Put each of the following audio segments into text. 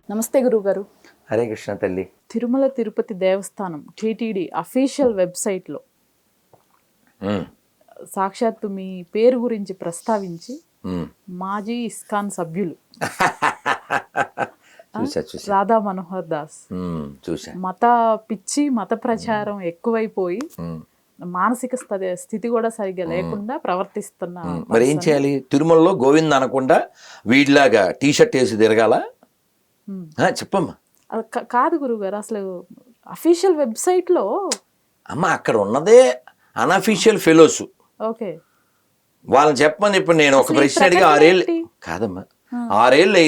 నమస్తే గురుగారు. హరే కృష్ణ తల్లి. తిరుమల తిరుపతి దేవస్థానం టీటీడీ అఫీషియల్ వెబ్సైట్లో సాక్షాత్తు మీ పేరు గురించి ప్రస్తావించి మాజీ ఇస్కాన్ సభ్యులు రాధా మనోహర్ దాస్ మత పిచ్చి మత ప్రచారం ఎక్కువైపోయి మానసిక స్థితి కూడా సరిగ్గా లేకుండా ప్రవర్తిస్తున్న. మరి ఏం చేయాలి? తిరుమలలో గోవింద్ అనకుండా వీడిలాగా టీషర్ట్ వేసి తిరగాల? చెప్పమ్మా. కాదు గురుగారు, అసలు అఫీషియల్ వెబ్సైట్లో అమ్మ అక్కడ ఉన్నదే అనఫీషియల్ ఫెలోస్. ఓకే, వాళ్ళని చెప్పమని ఇప్పుడు నేను ఒక ప్రశ్న అడిగి 6 ఏళ్ళు కాదమ్మా, 6 ఏళ్ళు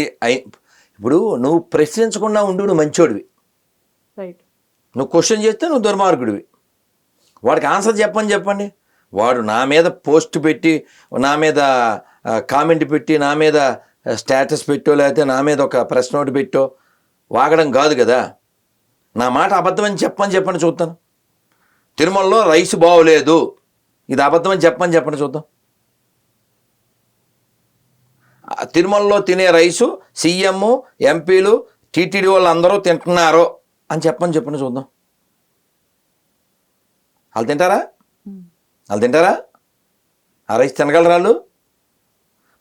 ఇప్పుడు నువ్వు ప్రశ్నించకుండా ఉండు, నువ్వు మంచోడివి. రైట్. నువ్వు క్వశ్చన్ చేస్తే నువ్వు దుర్మార్గుడివి. వాడికి ఆన్సర్ చెప్పండి. వాడు నా మీద పోస్ట్ పెట్టి, నా మీద కామెంట్ పెట్టి, నా మీద స్టేటస్ పెట్టో, లేకపోతే నా మీద ఒక ప్రెస్ నోట్ పెట్టో వాగడం కాదు కదా. నా మాట అబద్ధమని చెప్పండి చూద్దాను. తిరుమలలో రైస్ బాగోలేదు, ఇది అబద్ధమని చెప్పండి చూద్దాం. తిరుమలలో తినే రైసు సీఎం, ఎంపీలు, టీటీడీ వాళ్ళు అందరూ తింటున్నారు అని చెప్పండి చూద్దాం. వాళ్ళు తింటారా? ఆ రైస్ తినగలరా వాళ్ళు?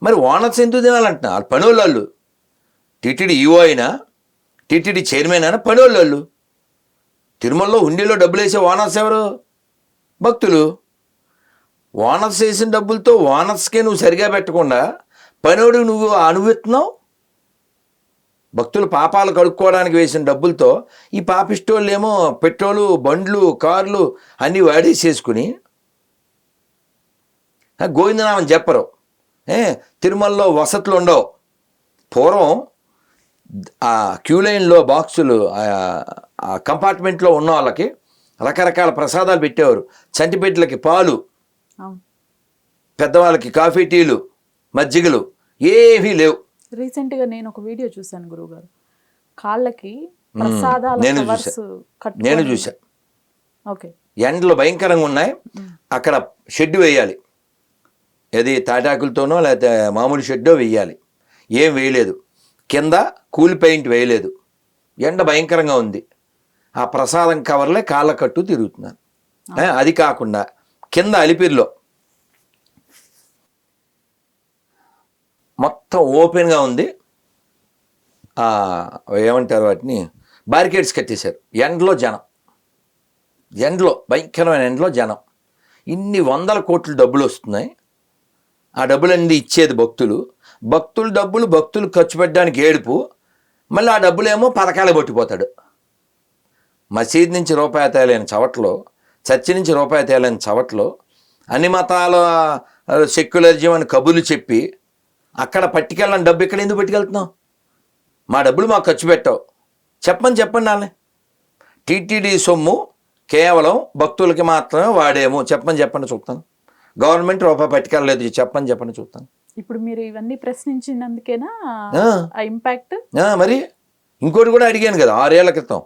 మరి ఓనర్స్ ఎందుకు తినాలంటున్నా? వాళ్ళు పనోళ్ళు. టీటీడీ ఈఓ అయినా, టీటీడీ చైర్మన్ అయినా పనోళ్ళు. తిరుమలలో హుండీలో డబ్బులు వేసే ఓనర్స్ ఎవరు? భక్తులు. ఓనర్స్ వేసిన డబ్బులతో ఓనర్స్కే నువ్వు సరిగా పెట్టకుండా పనోడు నువ్వు అనుభవిస్తున్నావు. భక్తులు పాపాలు కడుక్కోవడానికి వేసిన డబ్బులతో ఈ పాపిస్టోళ్ళు ఏమో పెట్రోలు, బండ్లు, కార్లు అన్నీ వాడేసేసుకుని గోవిందనామం చెప్పరు. తిరుమలలో వసతులు ఉండవు. పూర్వం ఆ క్యూ లైన్లో బాక్సులు, ఆ కంపార్ట్మెంట్లో ఉన్న వాళ్ళకి రకరకాల ప్రసాదాలు పెట్టేవారు. చంటిపెట్లకి పాలు, పెద్దవాళ్ళకి కాఫీ, టీలు, మజ్జిగలు ఏవీ లేవు. రీసెంట్గా నేను ఒక వీడియో చూశాను గురువుగారు, కాళ్ళకి ప్రసాదాలు నేను చూసా. ఓకే, ఎండలు భయంకరంగా ఉన్నాయి. అక్కడ షెడ్ వేయాలి, ఏది తాటాకులతోనో లేకపోతే మామూలు షెడ్డో వేయాలి. ఏం వేయలేదు, కింద కూల్ పెయింట్ వేయలేదు. ఎండ భయంకరంగా ఉంది. ఆ ప్రసాదం కవర్లే కాళ్ళ కట్టు తిరుగుతున్నాను. అది కాకుండా కింద అలిపిరిలో మొత్తం ఓపెన్గా ఉంది. ఏమంటారు వాటిని, బారికేడ్స్ కట్టేశారు. ఎండలో భయంకరమైన ఎండలో జనం. ఇన్ని 100 కోట్ల డబ్బులు వస్తున్నాయి. ఆ డబ్బులన్నీ ఇచ్చేది భక్తులు డబ్బులు భక్తులు ఖర్చు పెట్టడానికి ఏడుపు. మళ్ళీ ఆ డబ్బులేమో పథకాలు పట్టిపోతాడు. మసీద్ నుంచి రూపాయి తేలేని చవట్లో, చర్చి నుంచి రూపాయి తేలేని చవట్లో, అన్ని మతాల సెక్యులరిజం అని కబుర్లు చెప్పి అక్కడ పట్టుకెళ్ళని డబ్బు ఇక్కడ ఎందుకు పట్టుకెళ్తున్నావు? మా డబ్బులు మాకు ఖర్చు పెట్టావు చెప్పండి వాళ్ళని. టీటీడీ సొమ్ము కేవలం భక్తులకి మాత్రమే వాడేమో చెప్పండి చూస్తాను. గవర్నమెంట్ రూపాయి పట్టుకెళ్ళలేదు చెప్పండి చూస్తాను. ఇప్పుడు మీరు ఇవన్నీ ప్రశ్నించినందుకేనా ఇంపాక్ట్? మరి ఇంకోటి కూడా అడిగాను కదా 6 ఏళ్ల క్రితం.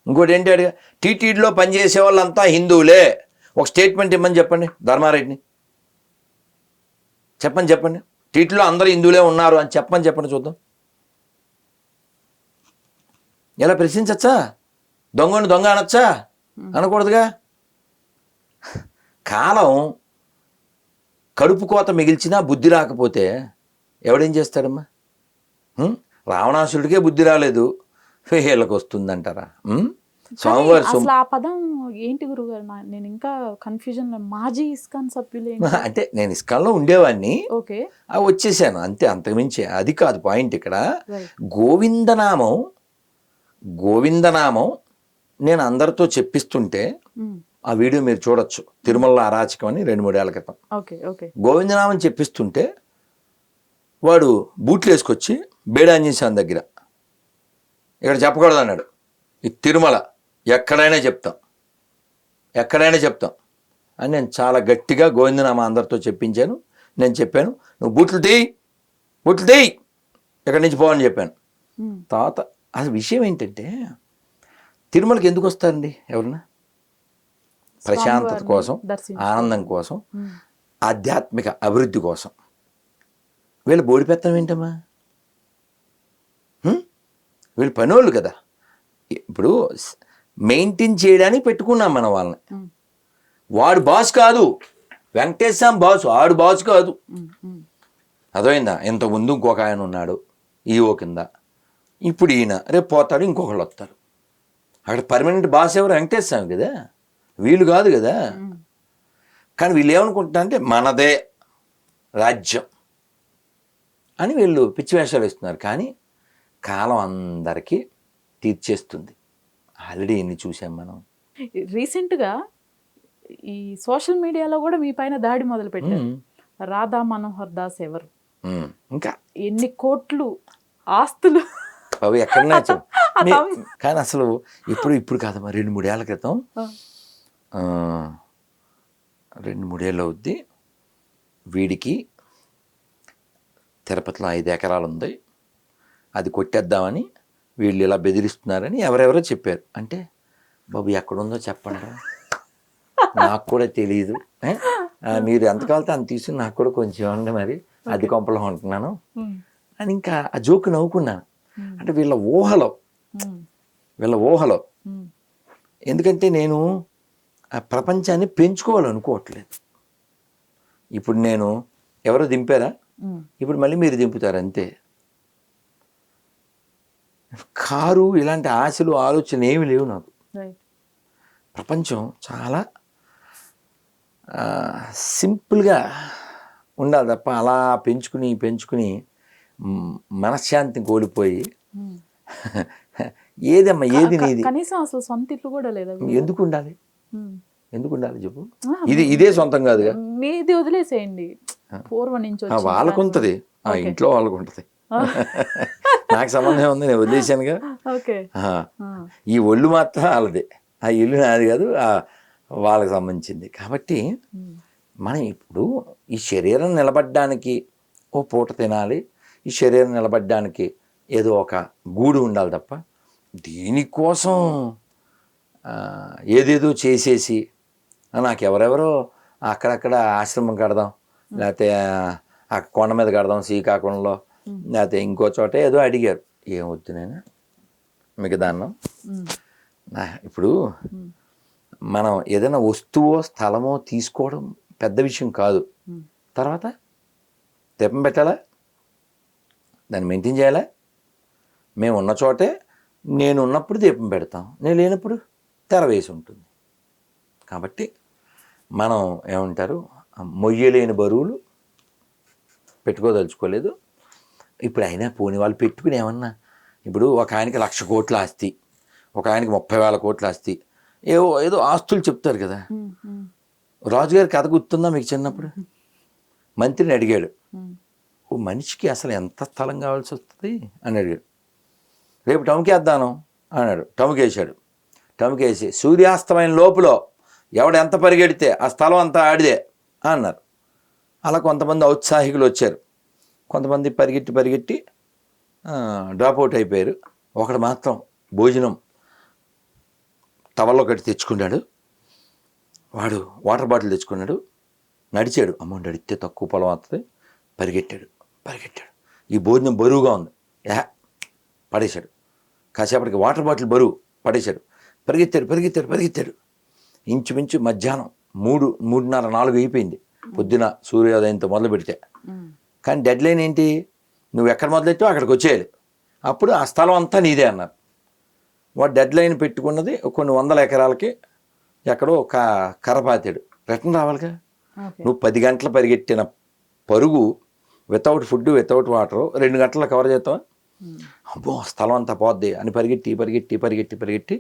ఇంకోటి ఏంటి అడిగా, టీటీడీలో పనిచేసే వాళ్ళంతా హిందువులే, ఒక స్టేట్మెంట్ ఇమ్మని చెప్పండి ధర్మారెడ్డిని. చెప్పండి టీటీడీలో అందరూ హిందువులే ఉన్నారు అని చెప్పండి చూద్దాం. ఎలా ప్రశ్నించచ్చా? దొంగ అనొచ్చా? అనకూడదుగా. కాలం కడుపు కోత మిగిల్చినా బుద్ధి రాకపోతే ఎవడేం చేస్తాడమ్మా? రావణాసుడికే బుద్ధి రాలేదు, వీళ్ళకి వస్తుందంటారా? స్వామివారి అసలు ఆ పదం ఏంటి గురుగారు? నేను ఇంకా కన్ఫ్యూజన్. మాజీ ఇస్కాన్ సభ్యులు అంటే నేను ఇస్కాన్లో ఉండేవాడిని, ఓకే, వచ్చేసాను అంతే, అంతకుమించి అది కాదు పాయింట్. ఇక్కడ గోవిందనామం నేను అందరితో చెప్పిస్తుంటే ఆ వీడియో మీరు చూడొచ్చు, తిరుమల అరాచకం అని 2-3 ఏళ్ల క్రితం. గోవిందనామం చెప్పిస్తుంటే వాడు బూట్లు వేసుకొచ్చి బేడాంజనేయస్వామి దగ్గర ఇక్కడ చెప్పకూడదు అన్నాడు. ఈ తిరుమల ఎక్కడైనా చెప్తాం అని నేను చాలా గట్టిగా గోవిందనామం అందరితో చెప్పించాను. నేను చెప్పాను, నువ్వు బూట్లు తీయి ఎక్కడి నుంచి పోవని చెప్పాను. తర్వాత అసలు విషయం ఏంటంటే, తిరుమలకి ఎందుకు వస్తారండి ఎవరన్నా? ప్రశాంతత కోసం, ఆనందం కోసం, ఆధ్యాత్మిక అభివృద్ధి కోసం. వీళ్ళు బోడిపెత్తనం ఏంటమ్మా? వీళ్ళు పనోళ్ళు కదా. ఇప్పుడు మెయింటైన్ చేయడానికి పెట్టుకున్నాం మనం వాళ్ళని. వాడు బాస్ కాదు, వెంకటేశ్వర బాసు, ఆడు బాసు కాదు. అర్థమైందా? ఇంతకుముందు ఇంకొక ఆయన ఉన్నాడు ఈఓ కింద, ఇప్పుడు ఈయన, రేపు పోతాడు ఇంకొకళ్ళు వస్తారు. అక్కడ పర్మనెంట్ బాస్ ఎవరు? వెంకటేశ్వర కదా, వీళ్ళు కాదు కదా. కానీ వీళ్ళు ఏమనుకుంటున్నారంటే మనదే రాజ్యం అని వీళ్ళు పిచ్చి వేషాలు వేస్తున్నారు. కానీ కాలం అందరికీ తీర్చేస్తుంది. ఆల్రెడీ ఎన్ని చూసాం మనం. రీసెంట్గా ఈ సోషల్ మీడియాలో కూడా మీ పైన దాడి మొదలు పెట్టారు. రాధా మనోహర్ దాస్ ఎవరు, ఇంకా ఎన్ని కోట్లు ఆస్తులు అవి ఎక్కడన్నా కానీ అసలు ఇప్పుడు కాదమ్మా, 2-3 ఏళ్ల క్రితం, 2-3 ఏళ్ళు అవుద్ది, వీడికి తిరుపతిలో 5 ఎకరాలు ఉంది, అది కొట్టేద్దామని వీళ్ళు ఇలా బెదిరిస్తున్నారని ఎవరెవరో చెప్పారు. అంటే బాబు ఎక్కడుందో చెప్పండి, నాకు కూడా తెలియదు, మీరు ఎంత కావాలితే అంత తీసుకుని నాకు కూడా కొంచెం ఉండే, మరి అది కొంపలో ఉంటున్నాను అని ఇంకా ఆ జోకు నవ్వుకున్నాను. అంటే వీళ్ళ ఊహలో ఎందుకంటే నేను ఆ ప్రపంచాన్ని పెంచుకోవాలనుకోవట్లేదు. ఇప్పుడు నేను ఎవరో దింపారా, ఇప్పుడు మళ్ళీ మీరు దింపుతారు అంతే. కారు ఇలాంటి ఆశలు ఆలోచన ఏమి లేవు నాకు. ప్రపంచం చాలా సింపుల్గా ఉండాలి తప్ప అలా పెంచుకుని మనశ్శాంతిని కోల్పోయి ఏదమ్మా ఏది నీది, కనీసం అసలు సొంత ఇల్లు కూడా లేదా, ఎందుకు ఉండాలి చెప్పు. ఇదే సొంతం కాదుగా, మీది వదిలేసేయండి. పూర్వం నుంచి వాళ్ళకు ఉంటుంది, ఆ ఇంట్లో వాళ్ళకు ఉంటుంది, నాకు సంబంధం ఉంది, నేను వదిలేసానుగా. ఈ ఒళ్ళు మాత్రం వాళ్ళది, ఆ ఇల్లు నాది కాదు, వాళ్ళకి సంబంధించింది. కాబట్టి మనం ఇప్పుడు ఈ శరీరం నిలబడడానికి ఓ పూట తినాలి, ఈ శరీరం నిలబడడానికి ఏదో ఒక గూడు ఉండాలి తప్ప దీనికోసం ఏదేదో చేసేసి నాకు ఎవరెవరో అక్కడక్కడ ఆశ్రమం కడదాం, లేకపోతే ఆ కొండ మీద కడదాం శ్రీకాకుళంలో, లేకపోతే ఇంకో చోట ఏదో అడిగారు. ఏమొద్దు నేను మీకు దాన్నం. ఇప్పుడు మనం ఏదైనా వస్తువో స్థలమో తీసుకోవడం పెద్ద విషయం కాదు. తర్వాత దీపం పెట్టాలా, దాన్ని మెయింటైన్ చేయాలా. మేము ఉన్న చోటే నేను ఉన్నప్పుడు దీపం పెడతాం, నేను లేనప్పుడు తెర వేసి ఉంటుంది. కాబట్టి మనం ఏమంటారు, మొయ్యలేని బరువులు పెట్టుకోదలుచుకోలేదు. ఇప్పుడు అయినా పోని వాళ్ళు పెట్టుకుని ఏమన్నా, ఇప్పుడు ఒక ఆయనకి 1,00,000 కోట్ల ఆస్తి, ఒక ఆయనకి 30,000 కోట్ల ఆస్తి, ఏదో ఆస్తులు చెప్తారు కదా. రాజుగారి కథ గుర్తుందా మీకు? చిన్నప్పుడు మంత్రిని అడిగాడు, ఓ మనిషికి అసలు ఎంత స్థలం కావాల్సి వస్తుంది అని అడిగాడు. రేపు టముకేద్దాను అన్నాడు. టముకేసాడు. టముకేసి సూర్యాస్తమైన లోపల ఎవడు ఎంత పరిగెడితే ఆ స్థలం అంతా ఆడిదే అన్నారు. అలా కొంతమంది ఔత్సాహికులు వచ్చారు, కొంతమంది పరిగెట్టి డ్రాప్అవుట్ అయిపోయారు. ఒకడు మాత్రం భోజనం టవల్లో కట్టి తెచ్చుకున్నాడు. వాడు వాటర్ బాటిల్ తెచ్చుకున్నాడు, నడిచాడు. అమౌంట్ అడిగితే తక్కువ పొలం వస్తుంది. పరిగెట్టాడు. ఈ భోజనం బరువుగా ఉంది, పడేశాడు. కాసేపటికి వాటర్ బాటిల్ బరువు పడేశాడు. పరిగెత్తాడు. ఇంచుమించు మధ్యాహ్నం 3:30, 4 అయిపోయింది. పొద్దున సూర్యోదయంతో మొదలు పెడితే. కానీ డెడ్ లైన్ ఏంటి, నువ్వు ఎక్కడ మొదలెట్టావు అక్కడికి వచ్చేయాలి, అప్పుడు ఆ స్థలం అంతా నీదే అన్నారు. వాడు డెడ్ లైన్ పెట్టుకున్నది కొన్ని 100 ఎకరాలకి ఎక్కడో ఒక కరపాతాడు. రిటర్న్ రావాలిగా. నువ్వు 10 గంటలు పరిగెట్టిన పరుగు వితౌట్ ఫుడ్ వితౌట్ వాటర్ 2 గంటలు కవర్ చేస్తావా? అబ్బో స్థలం అంతా పోద్ది అని పరిగెట్టి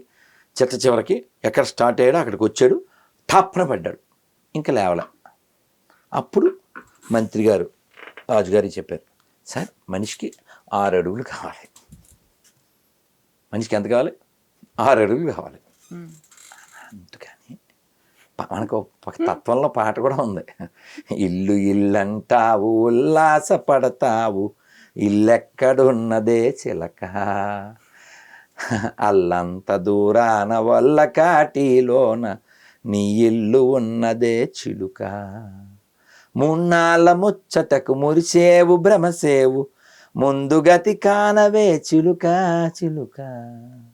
చివరికి ఎక్కడ స్టార్ట్ అయ్యాడో అక్కడికి వచ్చాడు. టాప్న పడ్డాడు, ఇంకా లేవలే. అప్పుడు మంత్రి గారు రాజుగారికి చెప్పారు, సార్ మనిషికి 6 అడుగులు కావాలి. మనిషికి ఎంత కావాలి? 6 అడుగులు కావాలి. అందుకని మనకు ఒక తత్వంలో పాట కూడా ఉంది, ఇల్లంటావు ఉల్లాసపడతావు, ఇల్లెక్కడున్నదే చిలక, అల్లంత దూరాన వల్ల కాటిలోన నీ ఇల్లు ఉన్నదే చిలుక, మున్నాళ్ళ ముచ్చటకు మురిసేవు భ్రమసేవు, ముందు గతి కానవే చిలుక చిలుక.